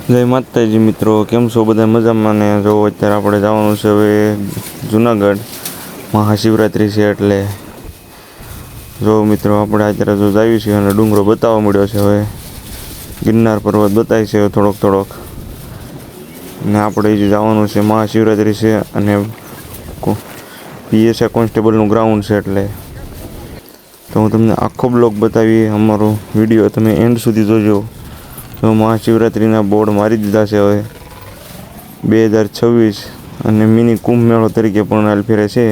જય માતાજી મિત્રો, કેમ છો બધા? મજામાં ને? જો અત્યારે આપણે જવાનું છે હવે જુનાગઢ, મહાશિવરાત્રિ છે એટલે જો મિત્રો આપણે અત્યારે જો જઈએ છીએ અને ડુંગરો બતાવવા મળ્યો છે. હવે ગિરનાર પર્વત બતાવી છે થોડોક ને આપણે જે જવાનું છે મહાશિવરાત્રિ છે અને પીએસઆઈ કોન્સ્ટેબલનું ગ્રાઉન્ડ છે એટલે તો હું તમને આખો બ્લોગ બતાવી અમારો વિડીયો તમે એન્ડ સુધી જોજો. તો મહાશિવરાત્રિના બોર્ડ મારી દીધા છે હવે 2026 અને મિની કુંભ મેળો તરીકે પણ હાલફેરે છે.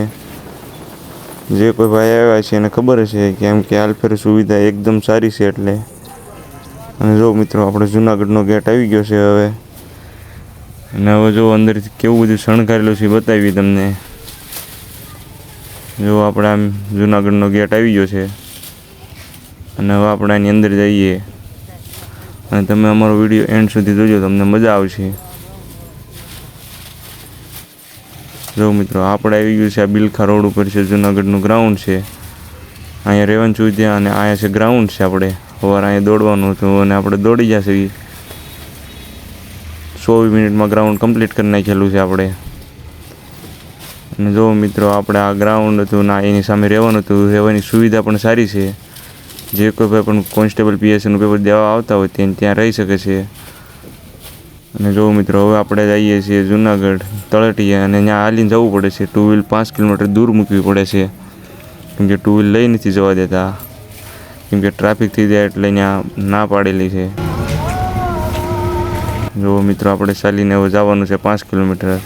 જે કોઈ ભાઈ આવ્યા છે એને ખબર છે કેમ કે હાલફેર સુવિધા એકદમ સારી છે એટલે. અને જો મિત્રો આપણે જુનાગઢનો ગેટ આવી ગયો છે હવે, અને હવે જો અંદરથી કેવું બધું શણગારેલું છે બતાવી તમને. જો આપણે આમ જુનાગઢનો ગેટ આવી ગયો છે અને હવે આપણે આની અંદર જઈએ અને તમે અમારો વિડીયો એન્ડ સુધી જોજો, તમને મજા આવશે. જો મિત્રો આપણે આવી ગયું છે આ બિલખા રોડ ઉપર છે, જુનાગઢનું ગ્રાઉન્ડ છે. અહીંયા રેવન ચુદ્યા અને અહીંયા છે ગ્રાઉન્ડ છે. આપણે સવારે અહીંયા દોડવાનું હતું અને આપણે દોડી જશે 24 મિનિટમાં ગ્રાઉન્ડ કમ્પ્લીટ કરી નાખેલું છે આપણે. અને જો મિત્રો આપણે આ ગ્રાઉન્ડ હતું ના એની સામે રહેવાનું હતું, રહેવાની સુવિધા પણ સારી છે. જે કોઈ ભાઈ પણ કોન્સ્ટેબલ પીએસસીનું પેપર દેવા આવતા હોય તેને ત્યાં રહી શકે છે. અને જો મિત્રો હવે આપણે જઈએ છીએ જુનાગઢ તળેટીએ અને ત્યાં હાલીને જવું પડે છે. 2 વ્હીલ 5 કિલોમીટર દૂર મૂકવી પડે છે કેમકે 2 વ્હીલ લઈ નથી જવા દેતા, કેમકે ટ્રાફિક થઈ જાય એટલે ત્યાં ના પાડેલી છે. જો મિત્રો આપણે ચાલીને હવે જવાનું છે 5 કિલોમીટર.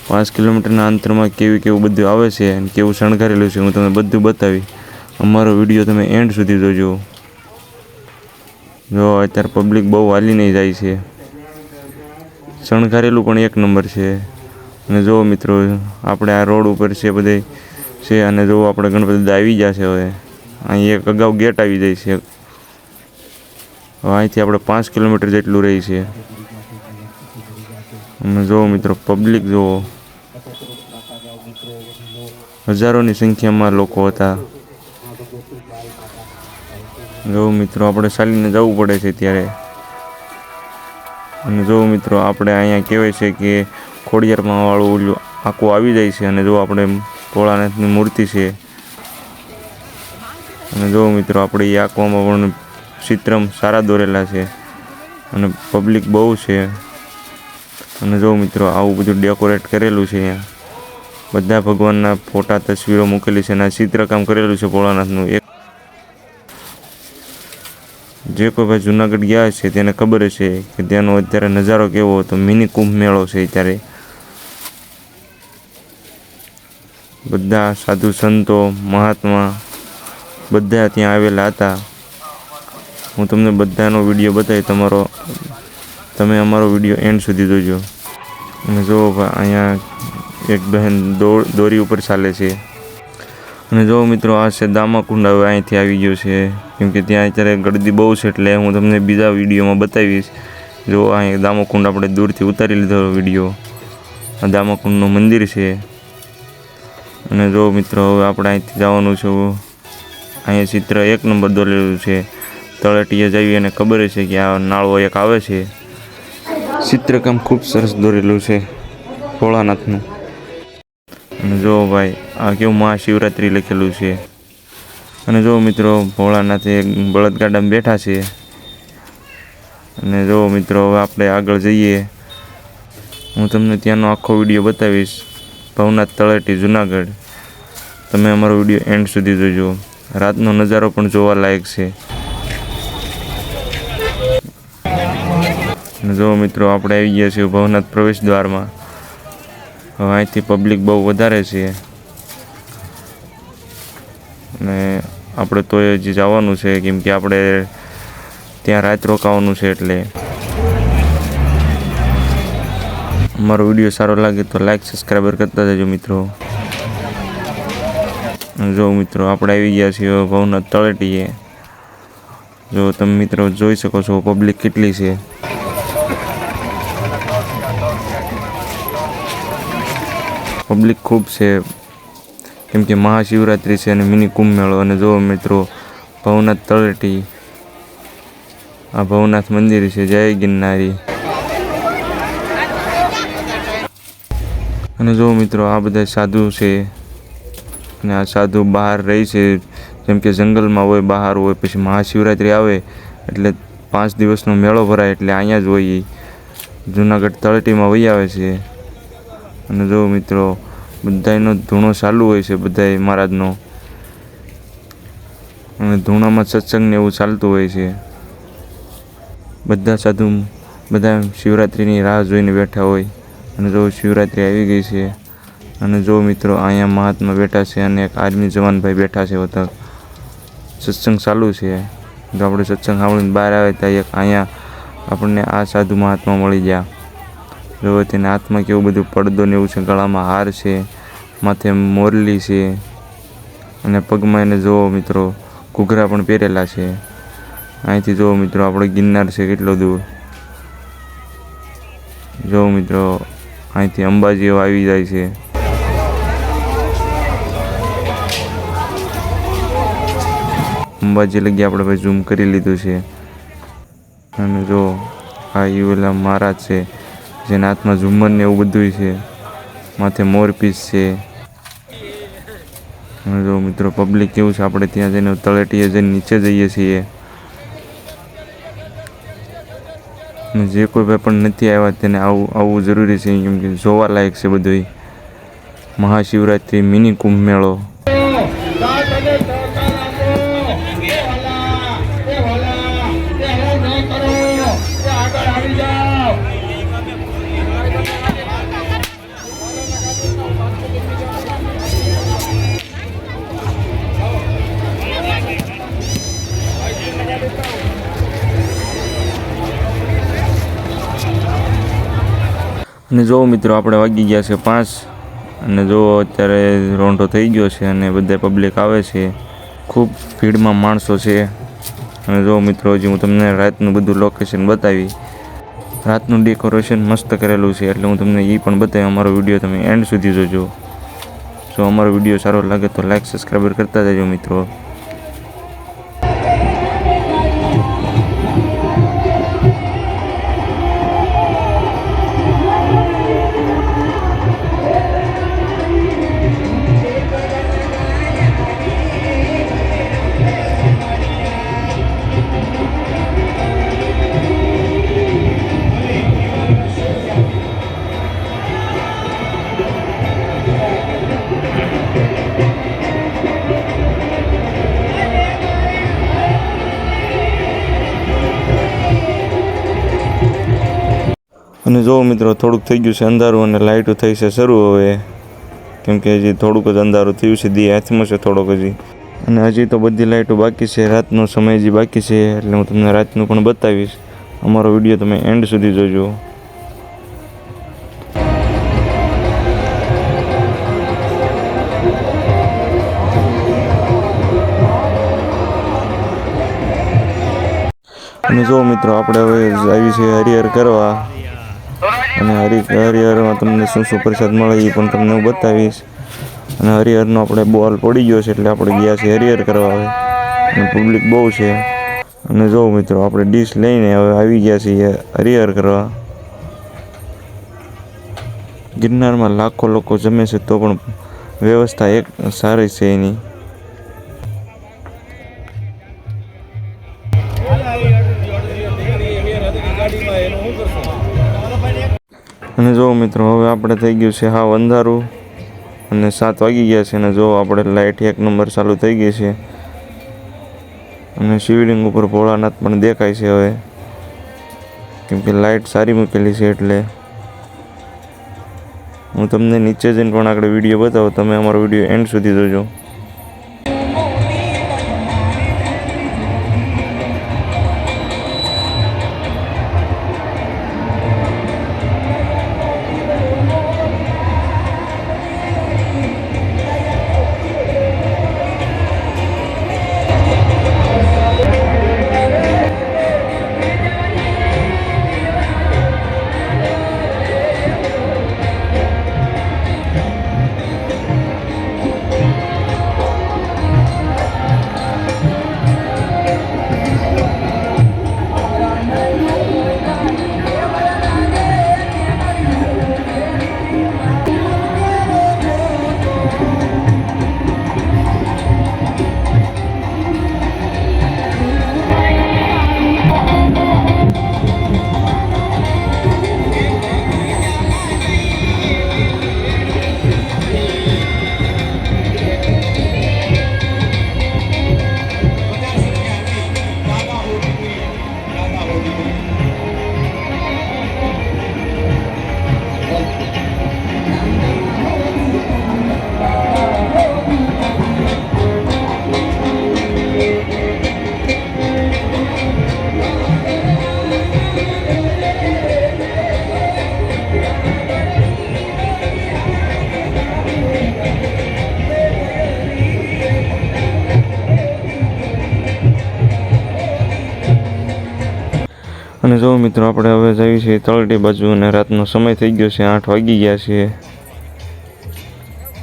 5 કિલોમીટરના અંતરમાં કેવું બધું આવે છે અને કેવું શણગારેલું છે હું તમને બધું બતાવી. અમારો વિડીયો તમે એન્ડ સુધી જોજો. જો અત્યારે પબ્લિક બહુ હાલી નહીં જાય છે, શણગારેલું પણ એક નંબર છે. અને જો મિત્રો આપણે આ રોડ ઉપર છે બધે છે અને જો આપણે ગણપતિ આવી ગયા છે. હવે અહીં એક અગાઉ ગેટ આવી જાય છે. હવે અહીંથી આપણે 5 કિલોમીટર જેટલું રહી છે. અને જો મિત્રો પબ્લિક જુઓ, હજારોની સંખ્યામાં લોકો હતા. જો મિત્રો આપણે ચાલીને જવું પડે છે ત્યારે. અને જો મિત્રો આપણે અહીંયા કહેવાય છે કે ખોડિયારમાં વાળું ઓલું આખું આવી જાય છે. અને જો આપણે ભોળાનાથની મૂર્તિ છે. અને જો મિત્રો આપણે એ આંકવામાં પણ ચિત્રમ સારા દોરેલા છે અને પબ્લિક બહુ છે. અને જો મિત્રો આવું બધું ડેકોરેટ કરેલું છે. અહીંયા બધા ભગવાનના ફોટા તસવીરો મૂકેલી છે અને ચિત્રકામ કરેલું છે ભોળાનાથનું. જે કોઈ ભાઈ જુનાગઢ ગયા છે તેને ખબર છે કે ત્યાંનો અત્યારે નજારો કેવો હતો. મિની કુંભ મેળો છે ત્યારે બધા સાધુ સંતો મહાત્મા બધા ત્યાં આવેલા હતા. હું તમને બધાનો વિડીયો બતાવી, તમે અમારો વિડીયો એન્ડ સુધી જોજો. અને જો અહીંયા એક બહેન દોરી ઉપર ચાલે છે. અને જો મિત્રો આ છે દામાકુંડ. હવે અહીંથી આવી ગયો છે કેમકે ત્યાં અત્યારે ગળદી બહુ છે એટલે હું તમને બીજા વિડીયોમાં બતાવીશ. જો અહીં દામાકુંડ આપણે દૂરથી ઉતારી લીધો વિડીયો. આ દામાકુંડનું મંદિર છે. અને જો મિત્રો હવે આપણે અહીંથી જવાનું છે. અહીંયા ચિત્ર એક નંબર દોરેલું છે. તળેટીએ જઈએ અને ખબર છે કે આ નાળો એક આવે છે. ચિત્રકામ ખૂબ સરસ દોરેલું છે ભોળાનાથનું. અને જો ભાઈ આ કેવું મહાશિવરાત્રિ લખેલું છે. અને જો મિત્રો ભોળાનાથે બળદગાડામાં બેઠા છે. અને જો મિત્રો હવે આપણે આગળ જઈએ, હું તમને ત્યાંનો આખો વિડીયો બતાવીશ. ભવનાથ તળેટી જુનાગઢ. તમે અમારો વિડીયો એન્ડ સુધી જોજો. રાતનો નજારો પણ જોવા લાયક છે. અને જો મિત્રો આપણે આવી ગયા છીએ ભવનાથ પ્રવેશ દ્વારમાં. હવે અહીંથી પબ્લિક બહુ વધારે છે અને આપણે તો હજી જવાનું છે કેમ કે આપણે ત્યાં રાત રોકાવાનું છે. એટલે અમારો વિડીયો સારો લાગે તો લાઈક સબસ્ક્રાઈબર કરતા જજો મિત્રો. જો મિત્રો આપણે આવી ગયા છીએ ભવનાથ તળેટીએ. જો તમે મિત્રો જોઈ શકો છો પબ્લિક કેટલી છે. પબ્લિક ખૂબ છે કેમ કે મહાશિવરાત્રિ છે અને મિની કુંભ મેળો. અને જો મિત્રો ભવનાથ તળેટી આ ભવનાથ મંદિર છે. જય ગિરનારી. અને જો મિત્રો આ બધા સાધુ છે અને આ સાધુ બહાર રહી છે, જેમ કે જંગલમાં હોય, બહાર હોય. પછી મહાશિવરાત્રિ આવે એટલે 5 દિવસનો મેળો ભરાય એટલે અહીંયા જ હોય. જુનાગઢ તળેટીમાં વહી આવે છે. અને જો મિત્રો બધાયનો ધૂણો ચાલુ હોય છે, બધાય મહારાજનો. અને ધૂણામાં સત્સંગને એવું ચાલતું હોય છે. બધા સાધુ બધા શિવરાત્રિની રાહ જોઈને બેઠા હોય. અને જો શિવરાત્રિ આવી ગઈ છે. અને જો મિત્રો અહીંયા મહાત્મા બેઠા છે અને એક આર્મી જવાનભાઈ બેઠા છે. બધા સત્સંગ ચાલુ છે. જો આપણે સત્સંગ સાંભળીને બહાર આવે ત્યાં એક અહીંયા આપણને આ સાધુ મહાત્મા મળી ગયા. જો તેના હાથમાં કેવું બધું પડદો ને એવું છે, ગળામાં હાર છે, માથે મોરલી છે અને પગમાં એને જો મિત્રો ઘૂઘરા પણ પહેરેલા છે. અહીંથી જો મિત્રો આપણો ગિરનાર છે કેટલો દૂર. જો મિત્રો અહીંથી અંબાજી આવી જાય છે. અંબાજી લગી આપણે ભાઈ ઝૂમ કરી લીધું છે. અને જો આ યુવેલા મહારાજ છે, જેના હાથમાં ઝુમ્મર ને એવું બધું છે, માથે મોરપીસ છે. અને જો મિત્રો પબ્લિક કેવું છે, આપણે ત્યાં જઈને તળેટીએ જઈને નીચે જઈએ છીએ. જે કોઈ ભાઈ પણ નથી આવ્યા તેને આવવું જરૂરી છે, કેમ કે જોવા લાયક છે બધું. મહાશિવરાત્રિ મિની કુંભ મેળો. અને જો મિત્રો આપણે વાગી ગયા છે 5. અને જો અત્યારે રોંઢો થઈ ગયો છે અને બધા પબ્લિક આવે છે. ખૂબ ભીડમાં માણસો છે. અને જો મિત્રો હજી હું તમને રાતનું બધું લોકેશન બતાવી. રાતનું ડેકોરેશન મસ્ત કરેલું છે એટલે હું તમને એ પણ બતાવી. અમારો વિડીયો તમે એન્ડ સુધી જોજો. જો અમારો વિડીયો સારો લાગે તો લાઈક સબસ્ક્રાઈબર કરતા જજો મિત્રો. અને જો મિત્રો થોડુંક થઈ ગયું છે અંધારું અને લાઇટો થઈ છે શરૂ હવે, કેમ કે હજી થોડુંક જ અંધારું થયું છે. દી હાથમાં છે થોડોક હજી. અને હજી તો બધી લાઇટો બાકી છે. રાતનો સમય હજી બાકી છે એટલે હું તમને રાતનું પણ બતાવીશ. અમારો વિડીયો તમે એન્ડ સુધી જોજો. અને જો મિત્રો આપણે હવે આવી છે હરિહર કરવા. અને હરિહરમાં તમને શું શું પ્રસાદ મળે એ પણ તમને હું બતાવીશ. અને હરિહરનો આપણે બોલ પડી ગયો છે એટલે આપણે ગયા છીએ હરિહર કરવા હવે. અને પબ્લિક બહુ છે. અને જો મિત્રો આપણે ડીશ લઈને હવે આવી ગયા છીએ હરિહર કરવા. ગિરનારમાં લાખો લોકો જમે છે તો પણ વ્યવસ્થા એક સારી છે એની. અને જો મિત્રો હવે આપણે થઈ ગયું છે હાવ અંધારું અને 7 વાગી ગયા છે. અને જો આપણે લાઇટ 1 નંબર ચાલુ થઈ ગઈ છે. અને શિવલિંગ ઉપર ભોળાનાથ પણ દેખાય છે હવે, કેમ કે લાઇટ સારી મૂકેલી છે. એટલે હું તમને નીચે જઈને પણ આગળ વિડીયો બતાવું. તમે અમારો વિડીયો એન્ડ સુધી જોજો. અને જો મિત્રો આપણે હવે જઈએ છીએ તળેટી બાજુ અને રાતનો સમય થઈ ગયો છે, 8 વાગી ગયા છે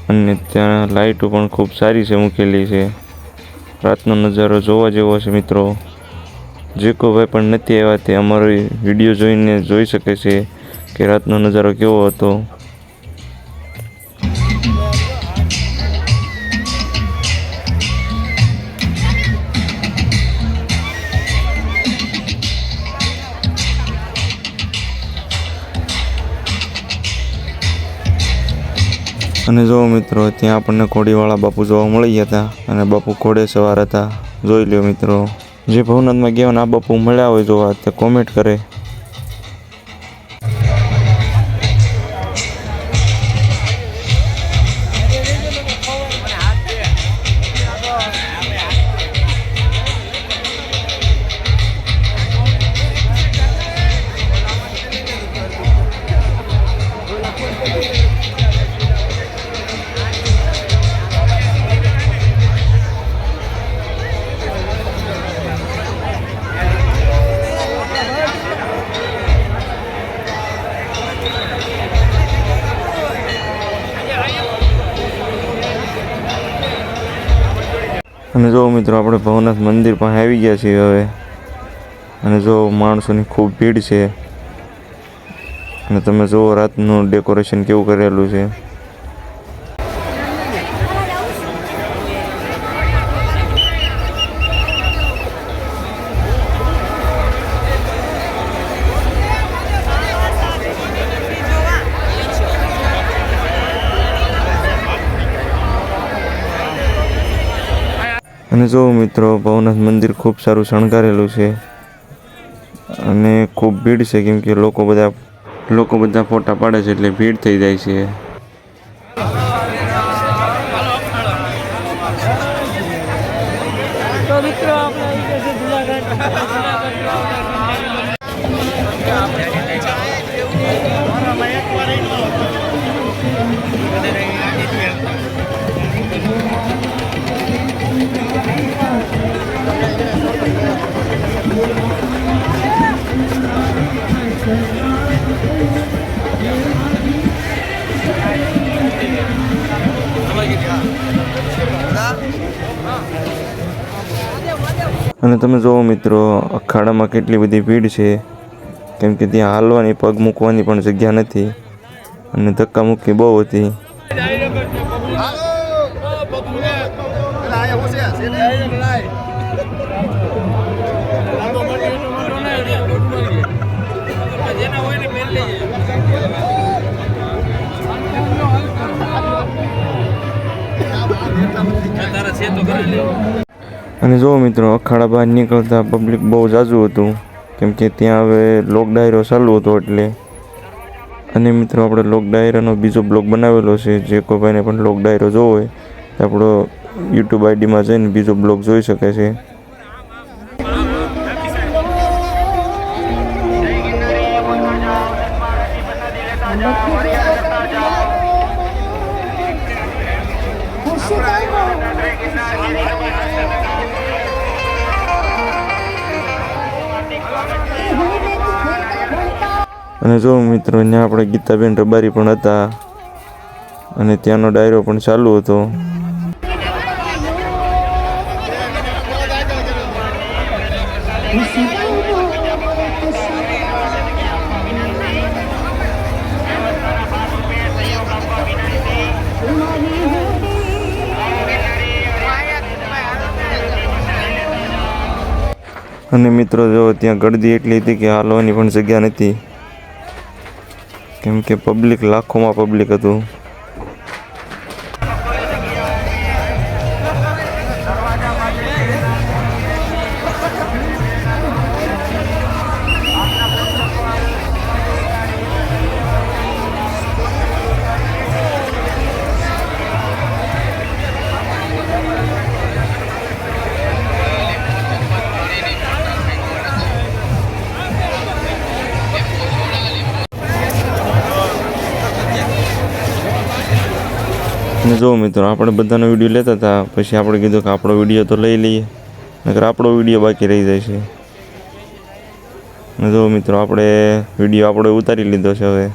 અને ત્યાં લાઇટો પણ ખૂબ સારી છે મૂકેલી છે. રાતનો નજારો જોવા જેવો છે મિત્રો. જે કોઈ ભાઈ પણ નથી આવ્યા તે અમારો વિડીયો જોઈને જોઈ શકે છે કે રાતનો નજારો કેવો હતો. અને જો મિત્રો ત્યાં આપણને ઘોડીવાળા બાપુ જોવા મળી ગયા હતા અને બાપુ ઘોડે સવાર હતા. જોઈ લ્યો મિત્રો. જે ભવનાથમાં ગયા આ બાપુ મળ્યા હોય જોવા તે કોમેન્ટ કરે. અને જો મિત્રો આપણે ભવનાથ મંદિર પાસે આવી ગયા છીએ હવે. અને જો માણસોની ખૂબ ભીડ છે અને તમે જુઓ રાતનું ડેકોરેશન કેવું કરેલું છે. અને જો મિત્રો ભવનાથ મંદિર ખૂબ સારું શણગારેલું છે અને ખૂબ ભીડ છે કેમ કે લોકો બધા ફોટા પાડે છે એટલે ભીડ થઈ જાય છે. તો મિત્રો આપણે આવી ગયા છે જુનાગઢ. અને તમે જુઓ મિત્રો અખાડામાં કેટલી બધી ભીડ છે કેમ કે ત્યાં હાલવાની પગ મૂકવાની પણ જગ્યા નથી અને ધક્કા મુક્કી બહુ હતી. અને જો મિત્રો અખાડા બહાર નીકળતા પબ્લિક બહુ ઝાઝું હતું કેમ કે ત્યાં હવે લોક ડાયરો ચાલુ હતો એટલે. અને મિત્રો આપણે લોક ડાયરાનો બીજો બ્લોગ બનાવેલો છે. જે કોઈ ભાઈને પણ લોક ડાયરો જોવો હોય તો આપણો યુટ્યુબ આઈડીમાં જઈને બીજો બ્લોગ જોઈ શકે છે. અને જો મિત્રો ત્યાં આપણે ગીતાબેન રબારી પણ હતા અને ત્યાંનો ડાયરો પણ ચાલુ હતો. અને મિત્રો જો ત્યાં ગળદી એટલી હતી કે હાલવાની પણ જગ્યા નથી કેમ કે પબ્લિક લાખોમાં પબ્લિક હતું. અને જો મિત્રો આપણે બધાનો વિડીયો લેતા હતા, પછી આપણે કીધું કે આપણો વિડીયો તો લઈ લઈએ, નકર આપણો વિડીયો બાકી રહી જાય છે. અને જો મિત્રો આપણે વિડીયો આપણે ઉતારી લીધો છે. હવે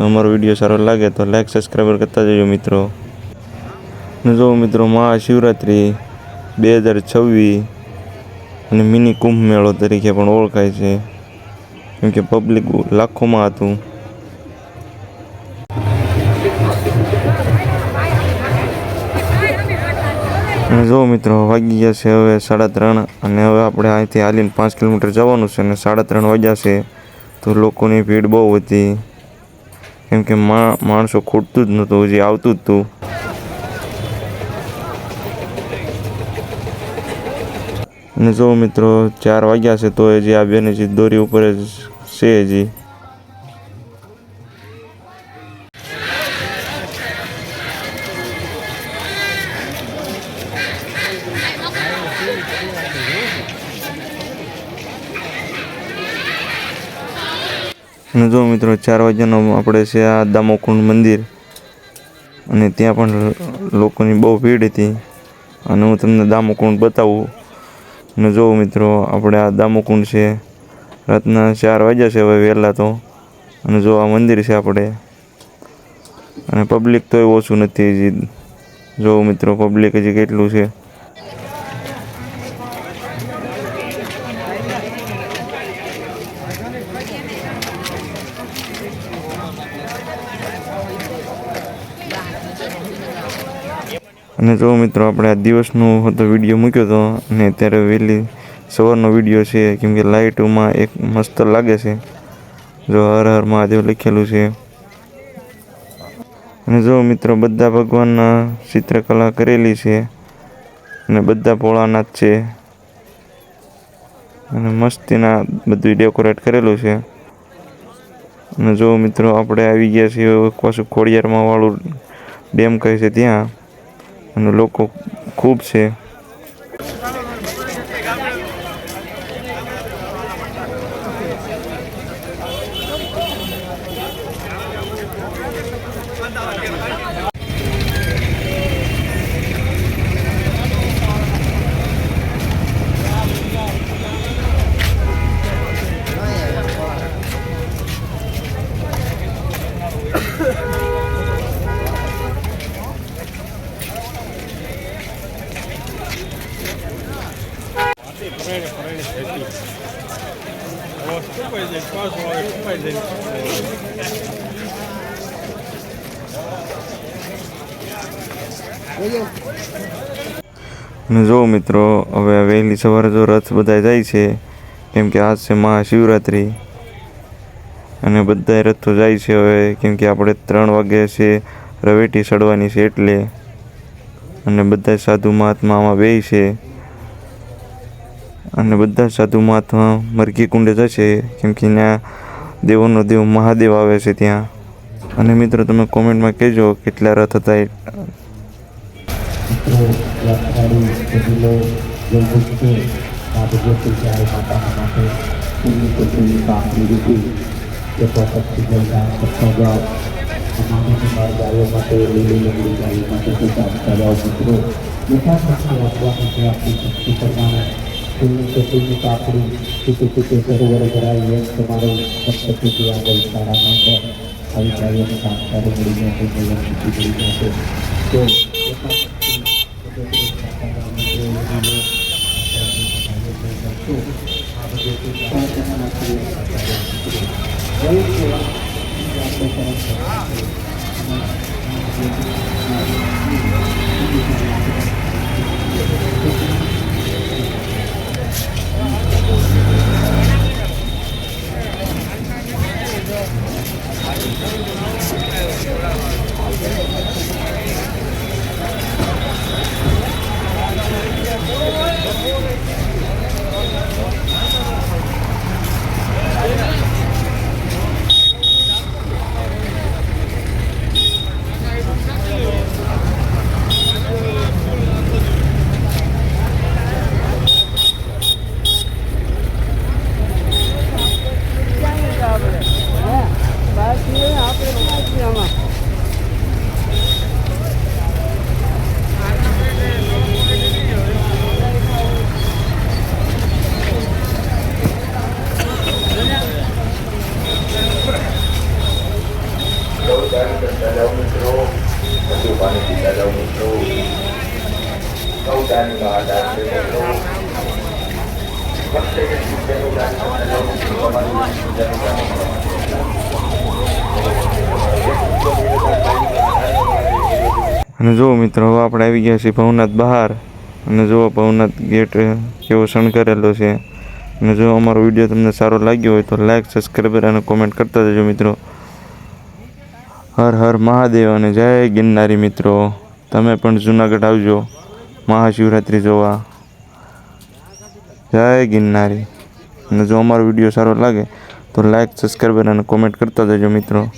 અમારો વિડીયો સારો લાગે તો લાઈક સબસ્ક્રાઈબર કરતા જજો મિત્રો. અને જો મિત્રો મહાશિવરાત્રિ 2026 અને મિની કુંભ મેળો તરીકે પણ ઓળખાય છે, કેમ કે પબ્લિક લાખોમાં હતું. અને જો મિત્રો વાગી ગયા છે હવે 3:30, અને હવે આપણે અહીંથી હાલીને 5 કિલોમીટર જવાનું છે. અને 3:30 વાગ્યા છે તો લોકોની ભીડ બહુ હતી, કેમ કે માણસો ખૂટતું જ નહોતું, હજી આવતું જ હતું. અને જો મિત્રો 4 વાગ્યા છે તો હજી આ બેન હજી દોરી ઉપર જ છે હજી. અને જો મિત્રો 4 વાગ્યાનો આપણે છે આ દામોકુંડ મંદિર, અને ત્યાં પણ લોકોની બહુ ભીડ હતી. અને હું તમને દામોકુંડ બતાવું. અને જો મિત્રો આપણે આ દામોકુંડ છે, રાતના 4 વાગ્યા છે હવે વહેલા તો. અને જો આ મંદિર છે આપણે, અને પબ્લિક તોય ઓછું નથી હજી. જો મિત્રો પબ્લિક હજી કેટલું છે. અને જો મિત્રો આપણે આ દિવસનો હતો વિડીયો મૂક્યો હતો, અને અત્યારે વહેલી સવારનો વિડીયો છે, કેમ કે લાઇટમાં એક મસ્ત લાગે છે. જો હર હર મહાદેવ લખેલું છે. અને જો મિત્રો બધા ભગવાનના ચિત્રકલા કરેલી છે, અને બધા ભોળાનાથ છે, અને મસ્તીના બધું ડેકોરેટ કરેલું છે. અને જો મિત્રો આપણે આવી ગયા છીએ પાછું ખોડિયારમાં વાળું ડેમ કહે છે ત્યાં, અને લોકો ખૂબ છે. અને જો મિત્રો હવે વહેલી સવારે જો રથ બધા જાય છે, કેમ કે આજ છે મહાશિવરાત્રિ, અને બધા રથો જાય છે હવે, કેમ કે આપણે 3 વાગે છે રવેટી ચડવાની છે એટલે. અને બધા સાધુ મહાત્મા આમાં બેય છે, અને બધા સાધુ મહાત્મા મરઘી કુંડે જશે, કેમ કે ત્યાં દેવોનો દેવ મહાદેવ આવે છે ત્યાં. અને મિત્રો તમે કોમેન્ટમાં કહેજો કેટલા રથ હતા. મિત્રો યાત્રાળુ વડીલો જલભુજથી મહાભગવતી જાય માતાના માટે પૂર્ણ કુટુંબની કામગીરી હતી. તે પહોંચતી જલદાન સત્તાગાવ માનવની માર ગાયો માટે લીલી લંગડી ગાયો માટે સુધાર કરાવ. મિત્રો યથાશક્તિ આપવાની છે આપણી શક્તિ પ્રમાણે પૂર્ણ કુટુંબની કાપડી ચૂકે ચૂકે સરોવર ભરાય એમ તમારો સપ્તપતિ આગળ શાળામાં આવી કાર્યને કામ સારું મળી જશે, જીવન મળી જશે. તો અને જુઓ મિત્રો, હવે આપણે આવી ગયા છીએ ભવનાથ બહાર. અને જુઓ ભવનાથ ગેટ કેવો શણગારેલો છે. અને જો અમારો વિડીયો તમને સારો લાગ્યો હોય તો લાઈક, સબસ્ક્રાઈબર અને કોમેન્ટ કરતા જજો મિત્રો. હર હર મહાદેવ અને જય ગિરનારી મિત્રો. તમે પણ જુનાગઢ આવજો મહાશિવરાત્રિ જોવા. જય ગિરનારી. અને જો અમારો વિડીયો સારો લાગે તો લાઈક, સબસ્ક્રાઈબર અને કોમેન્ટ કરતા જજો મિત્રો.